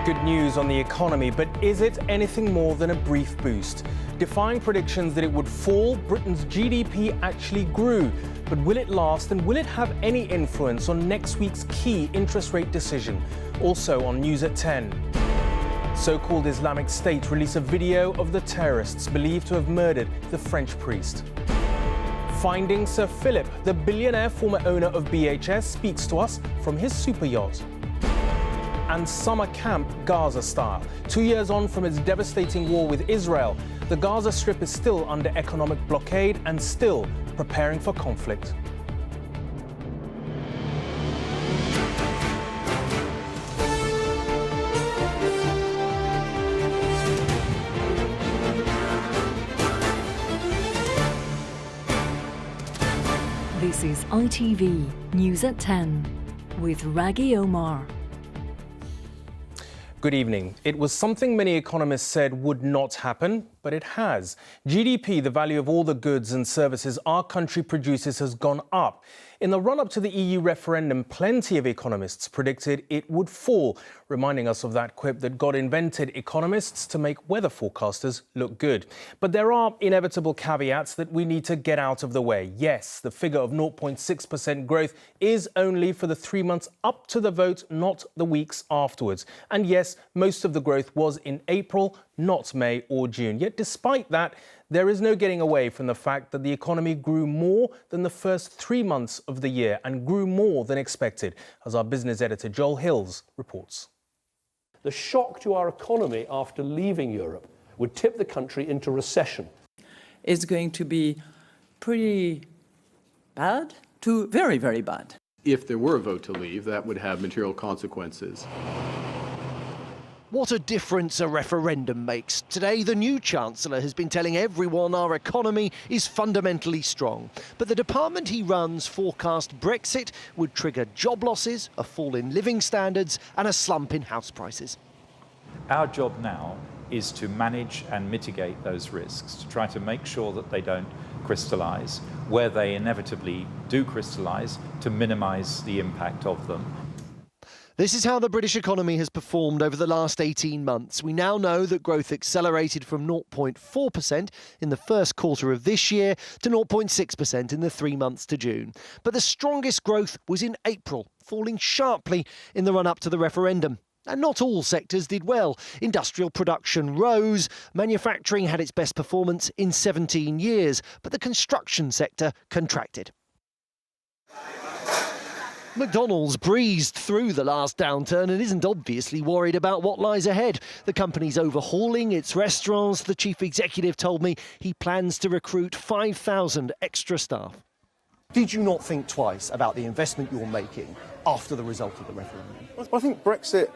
Good news on the economy, but is it anything more than a brief boost? Defying predictions that it would fall, Britain's GDP actually grew. But will it last, and will it have any influence on next week's key interest rate decision? Also on News at 10. So-called Islamic State release a video of the terrorists believed to have murdered the French priest. Finding Sir Philip, the billionaire former owner of BHS, speaks to us from his super yacht. And summer camp Gaza style. 2 years on from its devastating war with Israel, the Gaza Strip is still under economic blockade and still preparing for conflict. This is ITV News at 10 with Raghi Omar. Good evening. It was something many economists said would not happen, but it has. GDP, the value of all the goods and services our country produces, has gone up. In the run-up to the EU referendum, plenty of economists predicted it would fall, reminding us of that quip that God invented economists to make weather forecasters look good. But there are inevitable caveats that we need to get out of the way. Yes, the figure of 0.6% growth is only for the 3 months up to the vote, not the weeks afterwards. And yes, most of the growth was in April, not May or June. Yet despite that, there is no getting away from the fact that the economy grew more than the first 3 months of the year and grew more than expected, as our business editor Joel Hills reports. The shock to our economy after leaving Europe would tip the country into recession. It's going to be pretty bad to very, very bad. If there were a vote to leave, that would have material consequences. What a difference a referendum makes. Today, the new Chancellor has been telling everyone our economy is fundamentally strong. But the department he runs forecast Brexit would trigger job losses, a fall in living standards and a slump in house prices. Our job now is to manage and mitigate those risks, to try to make sure that they don't crystallise. Where they inevitably do crystallise, to minimise the impact of them. This is how the British economy has performed over the last 18 months. We now know that growth accelerated from 0.4% in the first quarter of this year to 0.6% in the 3 months to June. But the strongest growth was in April, falling sharply in the run-up to the referendum. And not all sectors did well. Industrial production rose, manufacturing had its best performance in 17 years, but the construction sector contracted. McDonald's breezed through the last downturn and isn't obviously worried about what lies ahead. The company's overhauling its restaurants. The chief executive told me he plans to recruit 5,000 extra staff. Did you not think twice about the investment you're making after the result of the referendum? Well, I think Brexit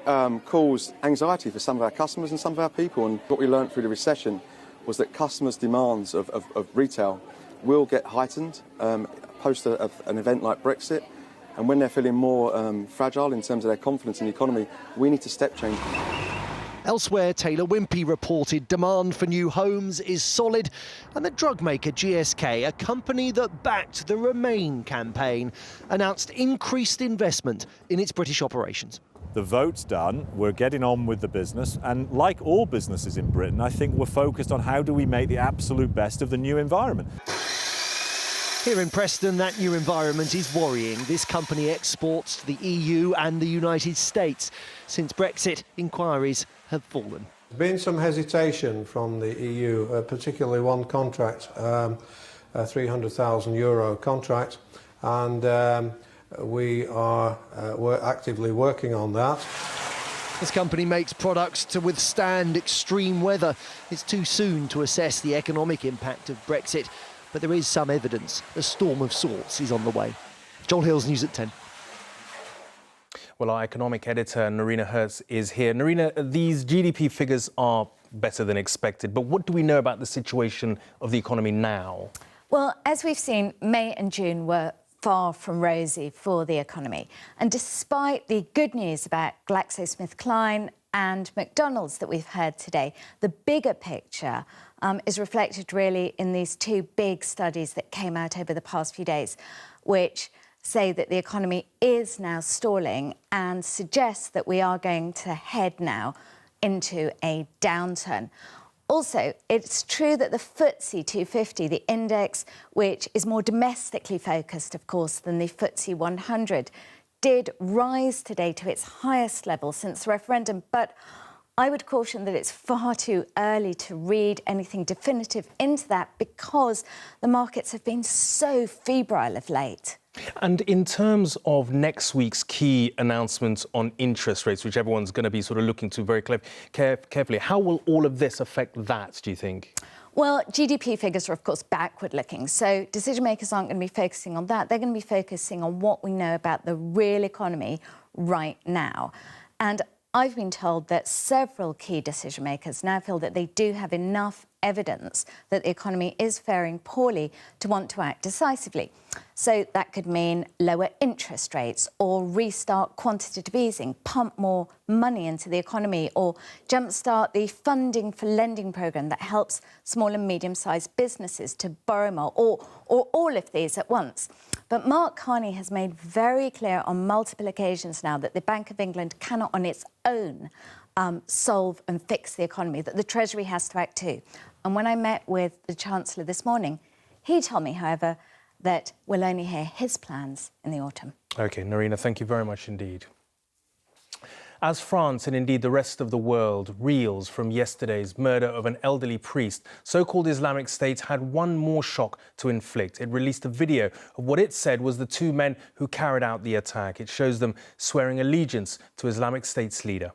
caused anxiety for some of our customers and some of our people. And what we learned through the recession was that customers' demands of retail will get heightened post an event like Brexit. And when they're feeling more fragile in terms of their confidence in the economy, we need to step change. Elsewhere, Taylor Wimpey reported demand for new homes is solid, and the drug maker GSK, a company that backed the Remain campaign, announced increased investment in its British operations. The vote's done, we're getting on with the business, and like all businesses in Britain, I think we're focused on how do we make the absolute best of the new environment. Here in Preston, that new environment is worrying. This company exports to the EU and the United States. Since Brexit, inquiries have fallen. There's been some hesitation from the EU, particularly one contract, a €300,000 contract, and we're actively working on that. This company makes products to withstand extreme weather. It's too soon to assess the economic impact of Brexit, but there is some evidence a storm of sorts is on the way. Joel Hills, News at 10. Well, our economic editor, Narina Hertz, is here. Narina, these GDP figures are better than expected, but what do we know about the situation of the economy now? Well, as we've seen, May and June were far from rosy for the economy. And despite the good news about GlaxoSmithKline and McDonald's that we've heard today, the bigger picture is reflected really in these two big studies that came out over the past few days, which say that the economy is now stalling and suggest that we are going to head now into a downturn. Also, it's true that the FTSE 250, the index, which is more domestically focused, of course, than the FTSE 100, did rise today to its highest level since the referendum. But I would caution that it's far too early to read anything definitive into that because the markets have been so febrile of late. And in terms of next week's key announcements on interest rates, which everyone's going to be sort of looking to very carefully, how will all of this affect that, do you think? Well, GDP figures are, of course, backward-looking, so decision makers aren't going to be focusing on that. They're going to be focusing on what we know about the real economy right now. And I've been told that several key decision makers now feel that they do have enough evidence that the economy is faring poorly to want to act decisively. So that could mean lower interest rates or restart quantitative easing, pump more money into the economy or jumpstart the funding for lending programme that helps small and medium-sized businesses to borrow more or all of these at once. But Mark Carney has made very clear on multiple occasions now that the Bank of England cannot on its own solve and fix the economy, that the Treasury has to act too. And when I met with the Chancellor this morning, he told me, however, that we'll only hear his plans in the autumn. OK, Narina, thank you very much indeed. As France and indeed the rest of the world reels from yesterday's murder of an elderly priest, so-called Islamic State had one more shock to inflict. It released a video of what it said was the two men who carried out the attack. It shows them swearing allegiance to Islamic State's leader.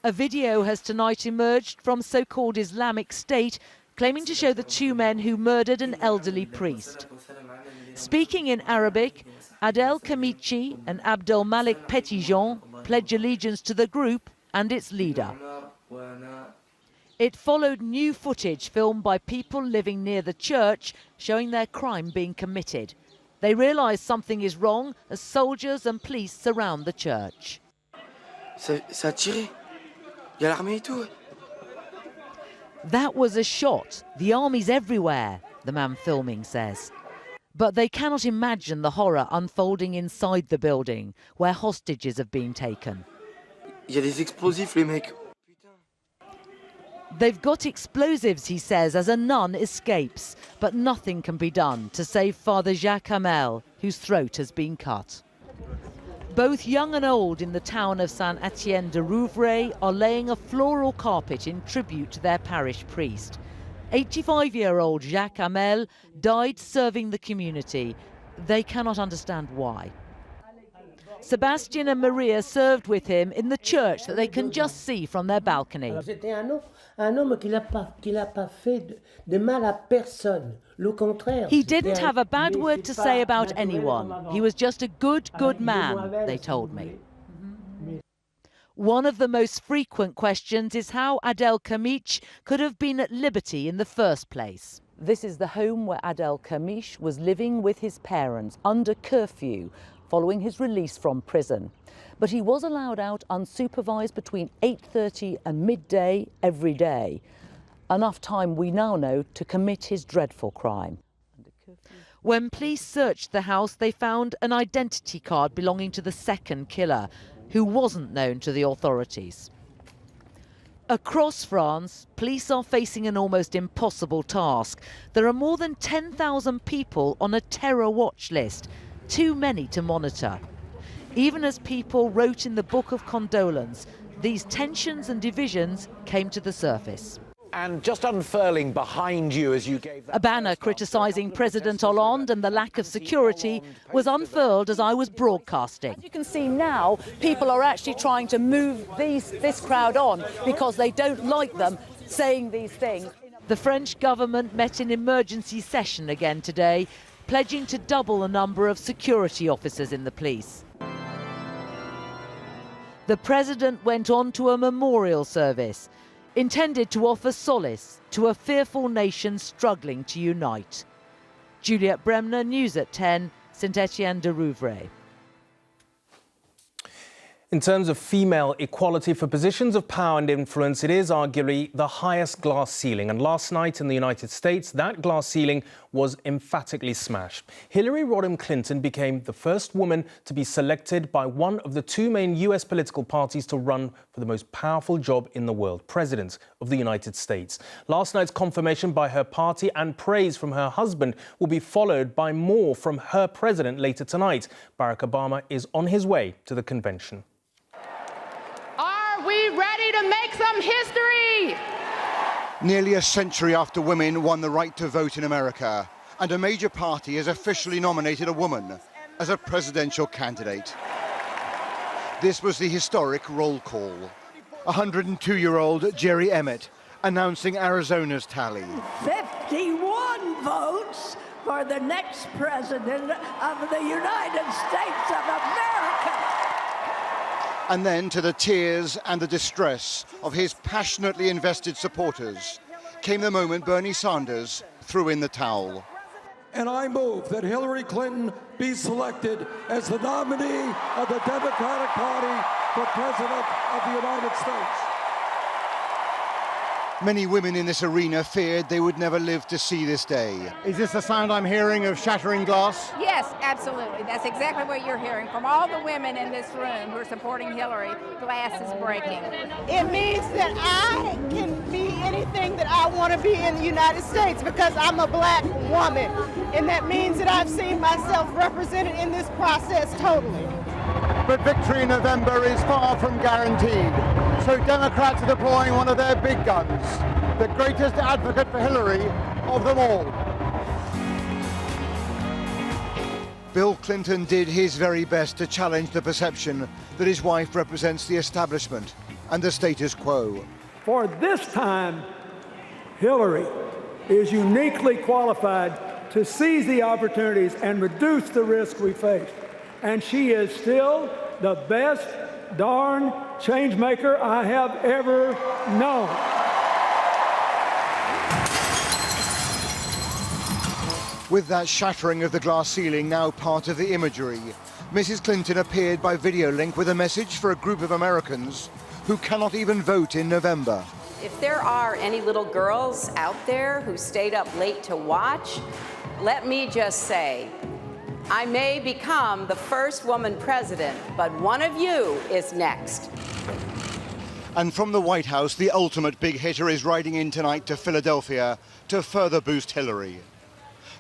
A video has tonight emerged from so-called Islamic State, claiming to show the two men who murdered an elderly priest. Speaking in Arabic, Adel Kamichi and Abdel Malik Petitjean pledge allegiance to the group and its leader. It followed new footage filmed by people living near the church, showing their crime being committed. They realise something is wrong as soldiers and police surround the church. That was a shot. The army's everywhere, the man filming says. But they cannot imagine the horror unfolding inside the building, where hostages have been taken. They've got explosives, he says, as a nun escapes. But nothing can be done to save Father Jacques Hamel, whose throat has been cut. Both young and old in the town of Saint-Étienne-de-Rouvray are laying a floral carpet in tribute to their parish priest. 85-year-old Jacques Hamel died serving the community. They cannot understand why. Sebastian and Maria served with him in the church that they can just see from their balcony. He didn't have a bad word to say about anyone. He was just a good man, they told me. One of the most frequent questions is how Adel Kamich could have been at liberty in the first place. This is the home where Adel Kamich was living with his parents under curfew following his release from prison. But he was allowed out unsupervised between 8:30 and midday every day. Enough time, we now know, to commit his dreadful crime. When police searched the house, they found an identity card belonging to the second killer, who wasn't known to the authorities. Across France, police are facing an almost impossible task. There are more than 10,000 people on a terror watch list, too many to monitor. Even as people wrote in the Book of Condolence, these tensions and divisions came to the surface. And just unfurling behind you as you gave that... A banner criticising President Hollande and the lack of security was unfurled as I was broadcasting. As you can see now, people are actually trying to move this crowd on because they don't like them saying these things. The French government met in emergency session again today, pledging to double the number of security officers in the police. The president went on to a memorial service intended to offer solace to a fearful nation struggling to unite. Juliette Bremner, News at 10, Saint-Étienne-de-Rouvray. In terms of female equality for positions of power and influence, it is arguably the highest glass ceiling. And last night in the United States, that glass ceiling was emphatically smashed. Hillary Rodham Clinton became the first woman to be selected by one of the two main US political parties to run for the most powerful job in the world, President of the United States. Last night's confirmation by her party and praise from her husband will be followed by more from her president later tonight. Barack Obama is on his way to the convention. Are we ready to make some history? Nearly a century after women won the right to vote in America, and a major party has officially nominated a woman as a presidential candidate. This was the historic roll call. 102-year-old Jerry Emmett announcing Arizona's tally. 51 votes for the next president of the United States of America. And then, to the tears and the distress of his passionately invested supporters, came the moment Bernie Sanders threw in the towel. And I move that Hillary Clinton be selected as the nominee of the Democratic Party for President of the United States. Many women in this arena feared they would never live to see this day. Is this the sound I'm hearing of shattering glass? Yes, absolutely. That's exactly what you're hearing from all the women in this room who are supporting Hillary. Glass is breaking. It means that I can be anything that I want to be in the United States because I'm a black woman. And that means that I've seen myself represented in this process totally. But victory in November is far from guaranteed. So Democrats are deploying one of their big guns, the greatest advocate for Hillary of them all. Bill Clinton did his very best to challenge the perception that his wife represents the establishment and the status quo. For this time, Hillary is uniquely qualified to seize the opportunities and reduce the risk we face. And she is still the best darn change maker I have ever known. With that shattering of the glass ceiling now part of the imagery, Mrs. Clinton appeared by video link with a message for a group of Americans who cannot even vote in November. If there are any little girls out there who stayed up late to watch, let me just say, I may become the first woman president, but one of you is next. And from the White House, the ultimate big hitter is riding in tonight to Philadelphia to further boost Hillary.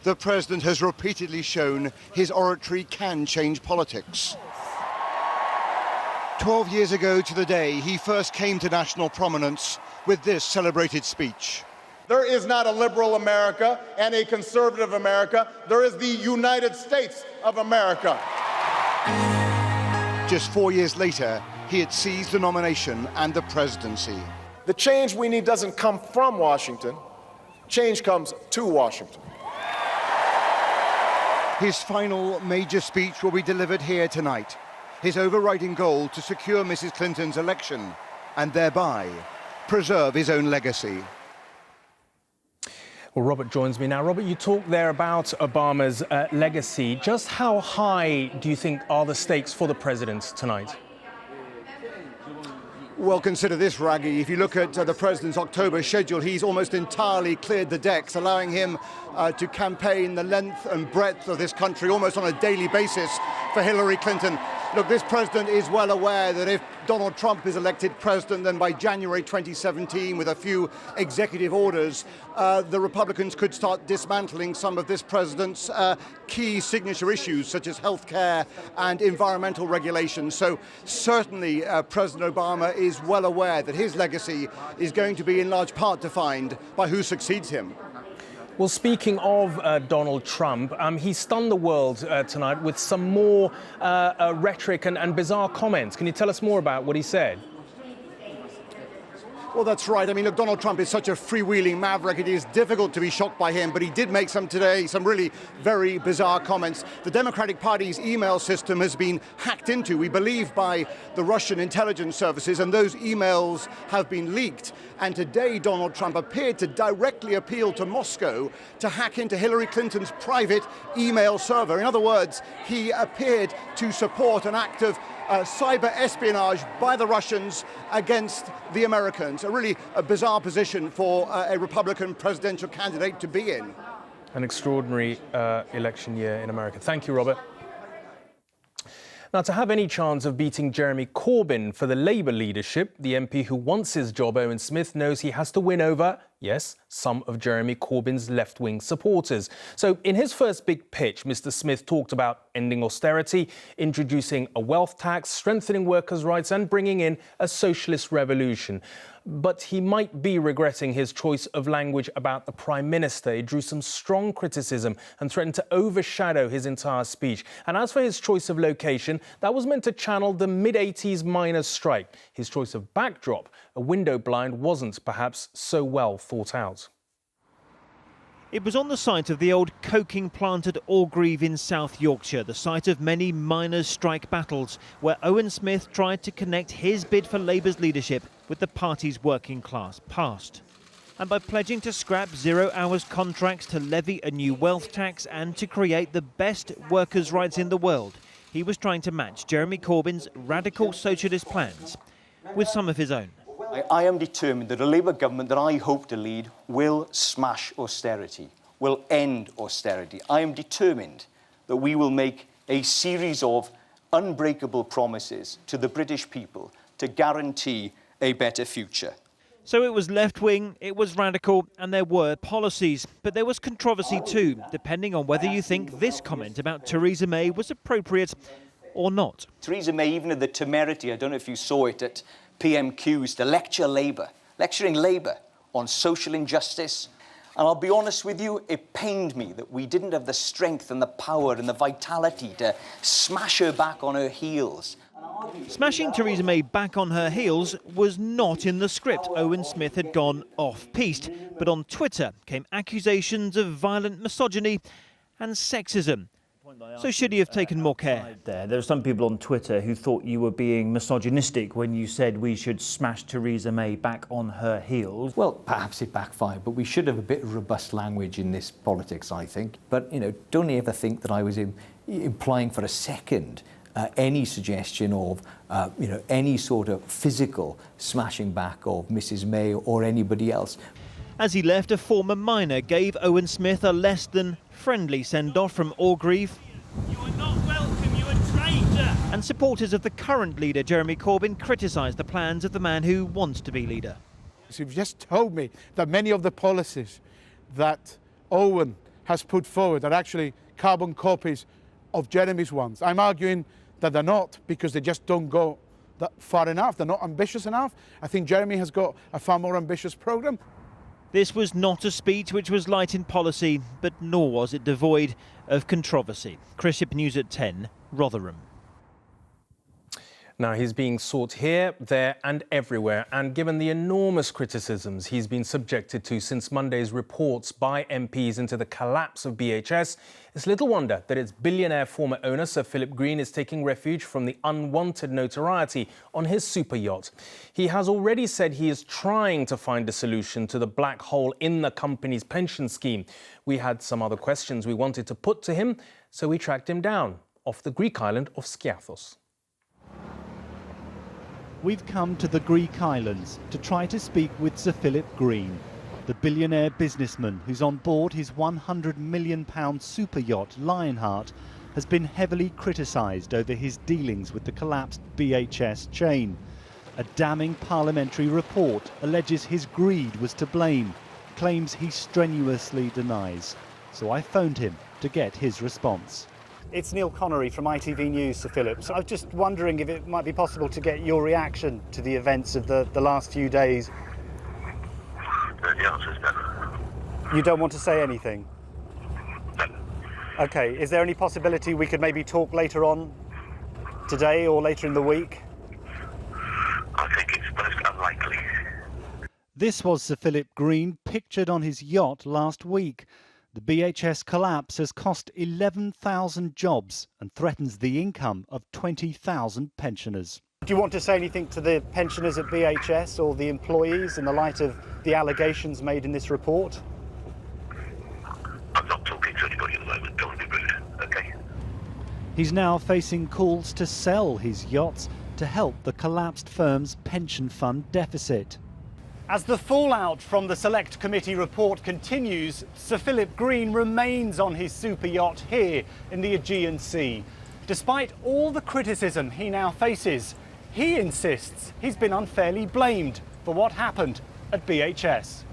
The president has repeatedly shown his oratory can change politics. 12 years ago to the day, he first came to national prominence with this celebrated speech. There is not a liberal America and a conservative America. There is the United States of America. Just 4 years later, he had seized the nomination and the presidency. The change we need doesn't come from Washington. Change comes to Washington. His final major speech will be delivered here tonight. His overriding goal to secure Mrs. Clinton's election and thereby preserve his own legacy. Well, Robert joins me now. Robert, you talked there about Obama's legacy. Just how high do you think are the stakes for the president tonight? Well, consider this, Raggy. If you look at the president's October schedule, he's almost entirely cleared the decks, allowing him to campaign the length and breadth of this country almost on a daily basis for Hillary Clinton. Look, this president is well aware that if Donald Trump is elected president, then by January 2017, with a few executive orders, the Republicans could start dismantling some of this president's key signature issues, such as health care and environmental regulations. So certainly President Obama is well aware that his legacy is going to be in large part defined by who succeeds him. Well, speaking of Donald Trump, he stunned the world tonight with some more rhetoric and bizarre comments. Can you tell us more about what he said? Well, that's right. I mean, look, Donald Trump is such a freewheeling maverick. It is difficult to be shocked by him, but he did make some really very bizarre comments. The Democratic Party's email system has been hacked into, we believe, by the Russian intelligence services, and those emails have been leaked. And today, Donald Trump appeared to directly appeal to Moscow to hack into Hillary Clinton's private email server. In other words, he appeared to support an act of cyber espionage by the Russians against the Americans. A bizarre position for a Republican presidential candidate to be in. An extraordinary election year in America. Thank you, Robert. Now, to have any chance of beating Jeremy Corbyn for the Labour leadership, the MP who wants his job, Owen Smith, knows he has to win over, yes, some of Jeremy Corbyn's left-wing supporters. So in his first big pitch, Mr. Smith talked about ending austerity, introducing a wealth tax, strengthening workers' rights and bringing in a socialist revolution. But he might be regretting his choice of language about the Prime Minister. He drew some strong criticism and threatened to overshadow his entire speech. And as for his choice of location, that was meant to channel the mid-80s miners' strike. His choice of backdrop, a window blind, wasn't perhaps so well thought out. It was on the site of the old coking plant at Orgreave in South Yorkshire, the site of many miners' strike battles, where Owen Smith tried to connect his bid for Labour's leadership with the party's working class past. And by pledging to scrap 0 hours contracts, to levy a new wealth tax and to create the best workers' rights in the world, he was trying to match Jeremy Corbyn's radical socialist plans with some of his own. I am determined that a Labour government that I hope to lead will smash austerity, will end austerity. I am determined that we will make a series of unbreakable promises to the British people to guarantee a better future. So it was left-wing, it was radical, and there were policies. But there was controversy too, depending on whether you think this comment about Theresa May was appropriate or not. Theresa May even had the temerity, I don't know if you saw it at PMQs, to lecturing Labour on social injustice. And I'll be honest with you, it pained me that we didn't have the strength and the power and the vitality to smash her back on her heels. Smashing Theresa May back on her heels was not in the script. Owen Smith had gone off-piste, but on Twitter came accusations of violent misogyny and sexism. So should he have taken more care? There were some people on Twitter who thought you were being misogynistic when you said we should smash Theresa May back on her heels. Well, perhaps it backfired, but we should have a bit of robust language in this politics, I think. But, don't ever think that I was implying for a second any suggestion of, any sort of physical smashing back of Mrs. May or anybody else. As he left, a former miner gave Owen Smith a less than friendly send-off from Orgreave. You are not welcome, you are a traitor! And supporters of the current leader, Jeremy Corbyn, criticised the plans of the man who wants to be leader. So you've just told me that many of the policies that Owen has put forward are actually carbon copies of Jeremy's ones. I'm arguing that they're not, because they just don't go that far enough. They're not ambitious enough. I think Jeremy has got a far more ambitious programme. This was not a speech which was light in policy, but nor was it devoid of controversy. Chris Ship, News at 10, Rotherham. Now, he's being sought here, there and everywhere, and given the enormous criticisms he's been subjected to since Monday's reports by MPs into the collapse of BHS, it's little wonder that its billionaire former owner, Sir Philip Green, is taking refuge from the unwanted notoriety on his super yacht. He has already said he is trying to find a solution to the black hole in the company's pension scheme. We had some other questions we wanted to put to him, so we tracked him down off the Greek island of Skiathos. We've come to the Greek islands to try to speak with Sir Philip Green, the billionaire businessman who's on board his £100 million super yacht Lionheart has been heavily criticised over his dealings with the collapsed BHS chain. A damning parliamentary report alleges his greed was to blame, claims he strenuously denies. So I phoned him to get his response. It's Neil Connery from ITV News, Sir Philip. So I was just wondering if it might be possible to get your reaction to the events of the last few days. The answer's no. You don't want to say anything? No. OK, is there any possibility we could maybe talk later on today or later in the week? I think it's most unlikely. This was Sir Philip Green pictured on his yacht last week. The BHS collapse has cost 11,000 jobs and threatens the income of 20,000 pensioners. Do you want to say anything to the pensioners at BHS or the employees in the light of the allegations made in this report? I'm not talking to anybody at the moment, don't be rude, OK? He's now facing calls to sell his yachts to help the collapsed firm's pension fund deficit. As the fallout from the Select Committee report continues, Sir Philip Green remains on his super yacht here in the Aegean Sea. Despite all the criticism he now faces, he insists he's been unfairly blamed for what happened at BHS.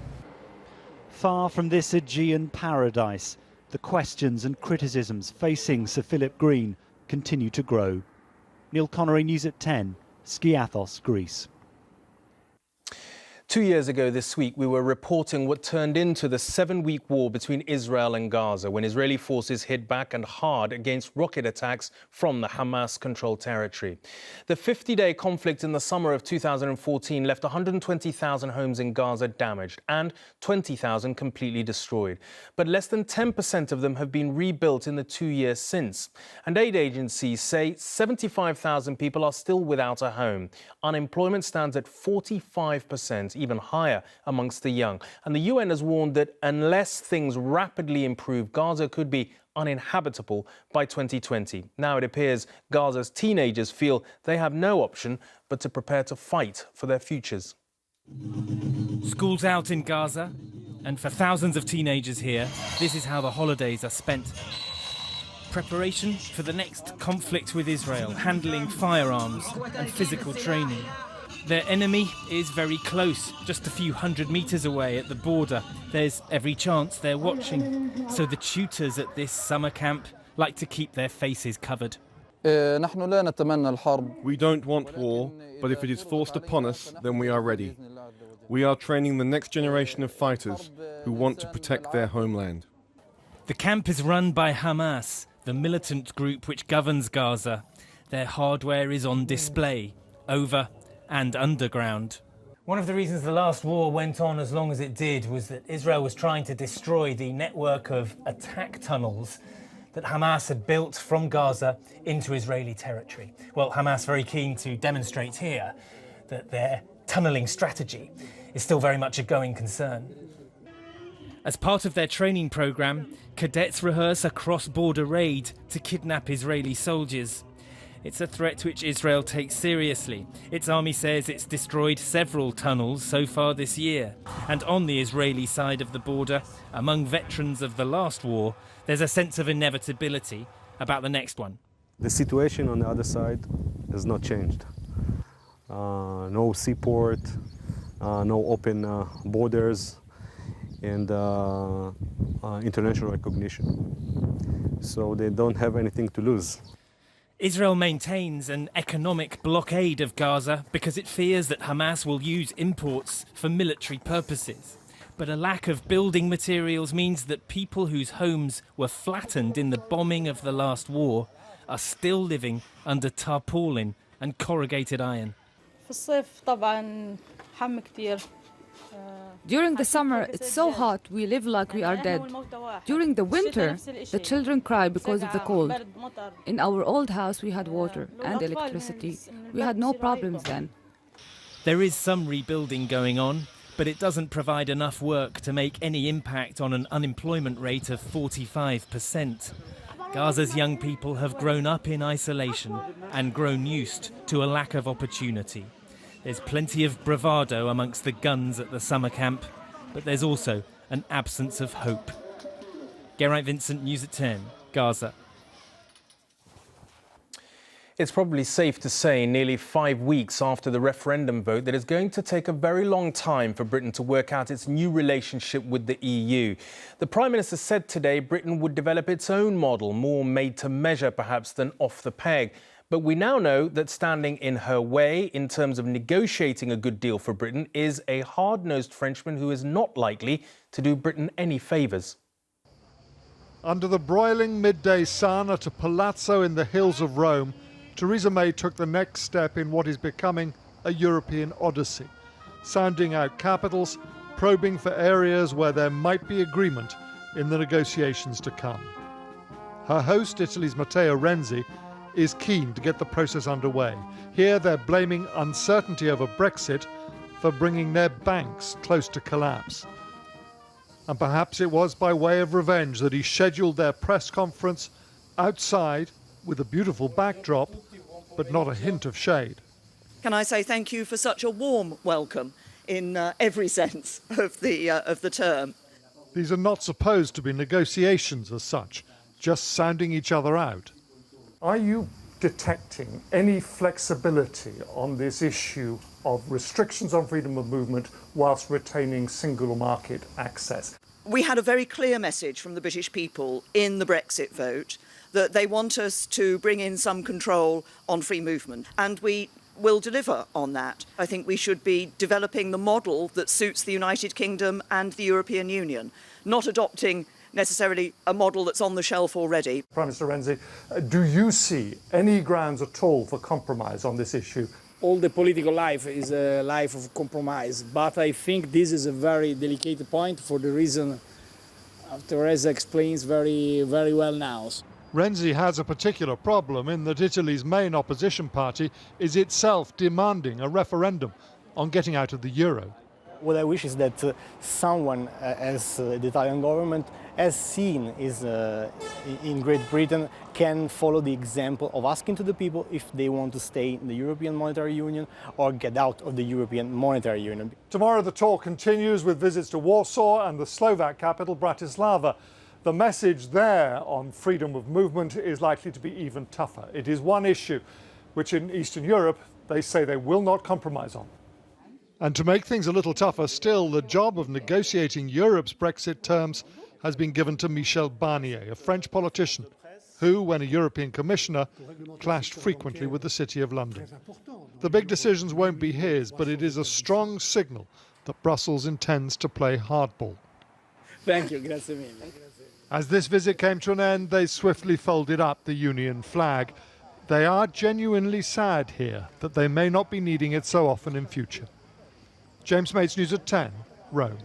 Far from this Aegean paradise, the questions and criticisms facing Sir Philip Green continue to grow. Neil Connery, News at 10, Skiathos, Greece. 2 years ago this week, we were reporting what turned into the 7-week war between Israel and Gaza when Israeli forces hit back and hard against rocket attacks from the Hamas-controlled territory. The 50-day conflict in the summer of 2014 left 120,000 homes in Gaza damaged and 20,000 completely destroyed. But less than 10% of them have been rebuilt in the 2 years since. And aid agencies say 75,000 people are still without a home. Unemployment stands at 45%. Even higher amongst the young. And the UN has warned that unless things rapidly improve, Gaza could be uninhabitable by 2020. Now it appears Gaza's teenagers feel they have no option but to prepare to fight for their futures. School's out in Gaza, and for thousands of teenagers here, this is how the holidays are spent. Preparation for the next conflict with Israel, handling firearms and physical training. Their enemy is very close, just a few hundred meters away at the border. There's every chance they're watching. So the tutors at this summer camp like to keep their faces covered. We don't want war, but if it is forced upon us, then we are ready. We are training the next generation of fighters who want to protect their homeland. The camp is run by Hamas, the militant group which governs Gaza. Their hardware is on display, over and underground. One of the reasons the last war went on as long as it did was that Israel was trying to destroy the network of attack tunnels that Hamas had built from Gaza into Israeli territory. Well, Hamas very keen to demonstrate here that their tunnelling strategy is still very much a going concern. As part of their training programme, cadets rehearse a cross-border raid to kidnap Israeli soldiers. It's a threat which Israel takes seriously. Its army says it's destroyed several tunnels so far this year. And on the Israeli side of the border, among veterans of the last war, there's a sense of inevitability about the next one. The situation on the other side has not changed. No seaport, no open borders, and international recognition. So they don't have anything to lose. Israel maintains an economic blockade of Gaza because it fears that Hamas will use imports for military purposes. But a lack of building materials means that people whose homes were flattened in the bombing of the last war are still living under tarpaulin and corrugated iron. During the summer, it's so hot, we live like we are dead. During the winter, the children cry because of the cold. In our old house, we had water and electricity. We had no problems then. There is some rebuilding going on, but it doesn't provide enough work to make any impact on an unemployment rate of 45%. Gaza's young people have grown up in isolation and grown used to a lack of opportunity. There's plenty of bravado amongst the guns at the summer camp, but there's also an absence of hope. Geraint Vincent, News at 10, Gaza. It's probably safe to say, nearly 5 weeks after the referendum vote, that it's going to take a very long time for Britain to work out its new relationship with the EU. The Prime Minister said today Britain would develop its own model, more made to measure perhaps than off the peg. But we now know that standing in her way in terms of negotiating a good deal for Britain is a hard-nosed Frenchman who is not likely to do Britain any favours. Under the broiling midday sun at a palazzo in the hills of Rome, Theresa May took the next step in what is becoming a European odyssey, sounding out capitals, probing for areas where there might be agreement in the negotiations to come. Her host, Italy's Matteo Renzi, is keen to get the process underway. Here they're blaming uncertainty over Brexit for bringing their banks close to collapse. And perhaps it was by way of revenge that he scheduled their press conference outside with a beautiful backdrop, but not a hint of shade. Can I say thank you for such a warm welcome in every sense of the term. These are not supposed to be negotiations as such, just sounding each other out. Are you detecting any flexibility on this issue of restrictions on freedom of movement whilst retaining single market access? We had a very clear message from the British people in the Brexit vote that they want us to bring in some control on free movement, and we will deliver on that. I think we should be developing the model that suits the United Kingdom and the European Union, not adopting necessarily a model that's on the shelf already. Prime Minister Renzi, do you see any grounds at all for compromise on this issue? All the political life is a life of compromise, but I think this is a very delicate point for the reason Teresa explains very well now. Renzi has a particular problem in that Italy's main opposition party is itself demanding a referendum on getting out of the euro. What I wish is that someone, as the Italian government, as seen is in Great Britain, can follow the example of asking to the people if they want to stay in the European Monetary Union or get out of the European Monetary Union. Tomorrow the tour continues with visits to Warsaw and the Slovak capital Bratislava. The message there on freedom of movement is likely to be even tougher. It is one issue which in Eastern Europe they say they will not compromise on. And to make things a little tougher still, the job of negotiating Europe's Brexit terms has been given to Michel Barnier, a French politician who, when a European commissioner, clashed frequently with the City of London. The big decisions won't be his, but it is a strong signal that Brussels intends to play hardball. Thank you, grazie mille. As this visit came to an end, they swiftly folded up the Union flag. They are genuinely sad here that they may not be needing it so often in future. James Mates, News at 10, Rome.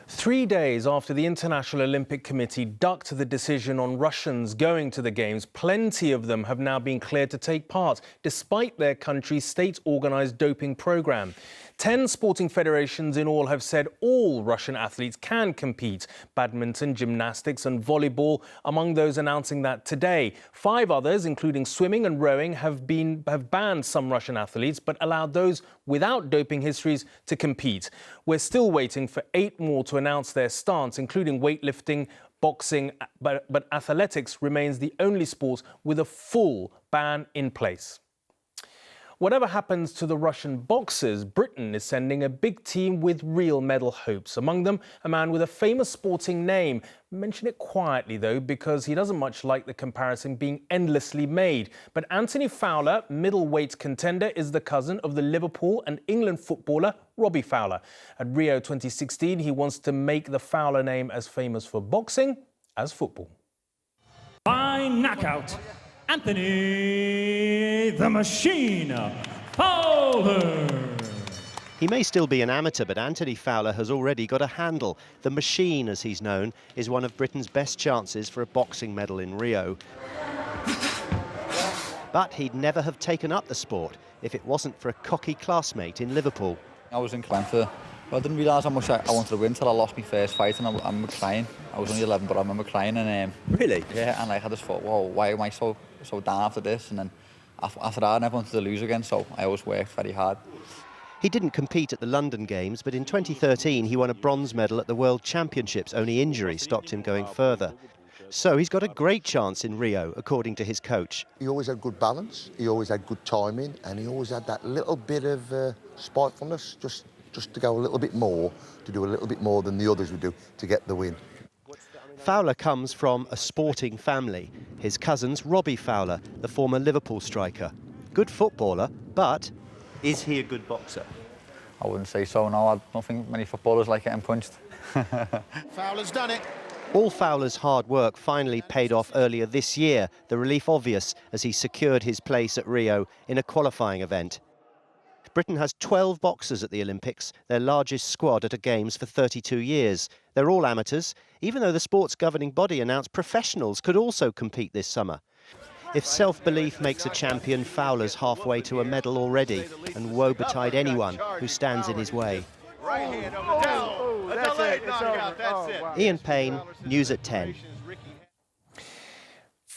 3 days after the International Olympic Committee ducked the decision on Russians going to the Games, plenty of them have now been cleared to take part, despite their country's state-organised doping programme. 10 sporting federations in all have said all Russian athletes can compete. Badminton, gymnastics and volleyball among those announcing that today. 5 others, including swimming and rowing, have banned some Russian athletes but allowed those without doping histories to compete. We're still waiting for 8 more to announce their stance, including weightlifting, boxing, but athletics remains the only sport with a full ban in place. Whatever happens to the Russian boxers, Britain is sending a big team with real medal hopes. Among them, a man with a famous sporting name. Mention it quietly, though, because he doesn't much like the comparison being endlessly made. But Anthony Fowler, middleweight contender, is the cousin of the Liverpool and England footballer Robbie Fowler. At Rio 2016, he wants to make the Fowler name as famous for boxing as football. By knockout, Anthony the Machine Fowler. He may still be an amateur, but Anthony Fowler has already got a handle. The Machine, as he's known, is one of Britain's best chances for a boxing medal in Rio. But he'd never have taken up the sport if it wasn't for a cocky classmate in Liverpool. I was in Clanford. I didn't realise how much I wanted to win till I lost my first fight, and I remember crying. I was only 11, but I remember crying. And really? Yeah, and I just thought, whoa, why am I so down after this? And then after that, I never wanted to lose again, so I always worked very hard. He didn't compete at the London Games, but in 2013 he won a bronze medal at the World Championships. Only injury stopped him going further. So he's got a great chance in Rio, according to his coach. He always had good balance, he always had good timing, and he always had that little bit of spitefulness, just to go a little bit more, to do a little bit more than the others would do to get the win. Fowler comes from a sporting family. His cousin's Robbie Fowler, the former Liverpool striker. Good footballer, but is he a good boxer? I wouldn't say so, no. I don't think many footballers like getting punched. Fowler's done it. All Fowler's hard work finally paid off earlier this year, the relief obvious as he secured his place at Rio in a qualifying event. Britain has 12 boxers at the Olympics, their largest squad at a Games for 32 years. They're all amateurs, even though the sport's governing body announced professionals could also compete this summer. If self-belief makes a champion, Fowler's halfway to a medal already, and woe betide anyone who stands in his way. Ian Payne, News at 10.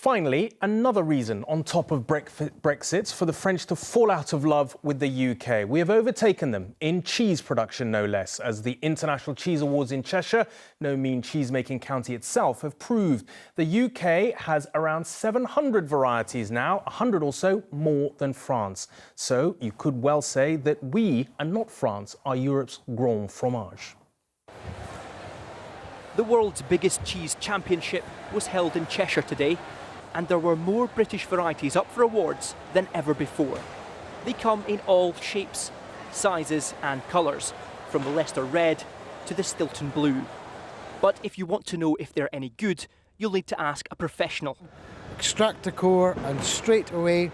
Finally, another reason on top of Brexit for the French to fall out of love with the UK. We have overtaken them in cheese production, no less, as the International Cheese Awards in Cheshire, no mean cheese-making county itself, have proved. The UK has around 700 varieties now, 100 or so more than France. So you could well say that we, and not France, are Europe's grand fromage. The world's biggest cheese championship was held in Cheshire today, and there were more British varieties up for awards than ever before. They come in all shapes, sizes and colours, from the Leicester Red to the Stilton Blue. But if you want to know if they're any good, you'll need to ask a professional. Extract the core and straight away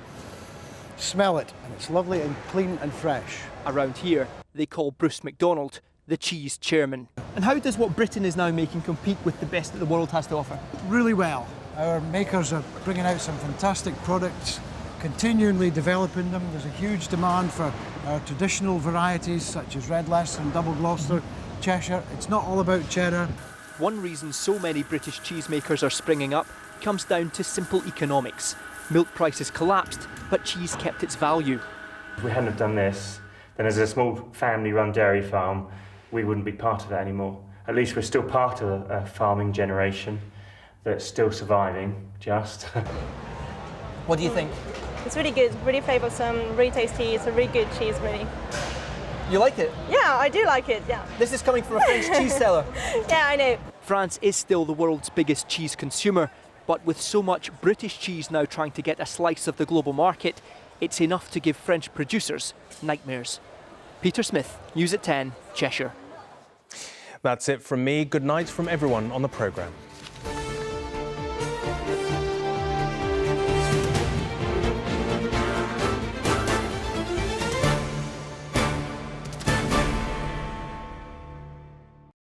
smell it, and it's lovely and clean and fresh. Around here, they call Bruce MacDonald the cheese chairman. And how does what Britain is now making compete with the best that the world has to offer? Really well. Our makers are bringing out some fantastic products, continually developing them. There's a huge demand for our traditional varieties such as Red Leicester and Double Gloucester, Cheshire. It's not all about cheddar. One reason so many British cheesemakers are springing up comes down to simple economics. Milk prices collapsed, but cheese kept its value. If we hadn't have done this, then as a small family-run dairy farm, we wouldn't be part of it anymore. At least we're still part of a farming generation that's still surviving, just. What do you think? It's really good, really flavoursome, really tasty. It's a really good cheese, really. You like it? Yeah, I do like it, yeah. This is coming from a French cheese seller. Yeah, I know. France is still the world's biggest cheese consumer, but with so much British cheese now trying to get a slice of the global market, it's enough to give French producers nightmares. Peter Smith, News at 10, Cheshire. That's it from me. Good night from everyone on the programme.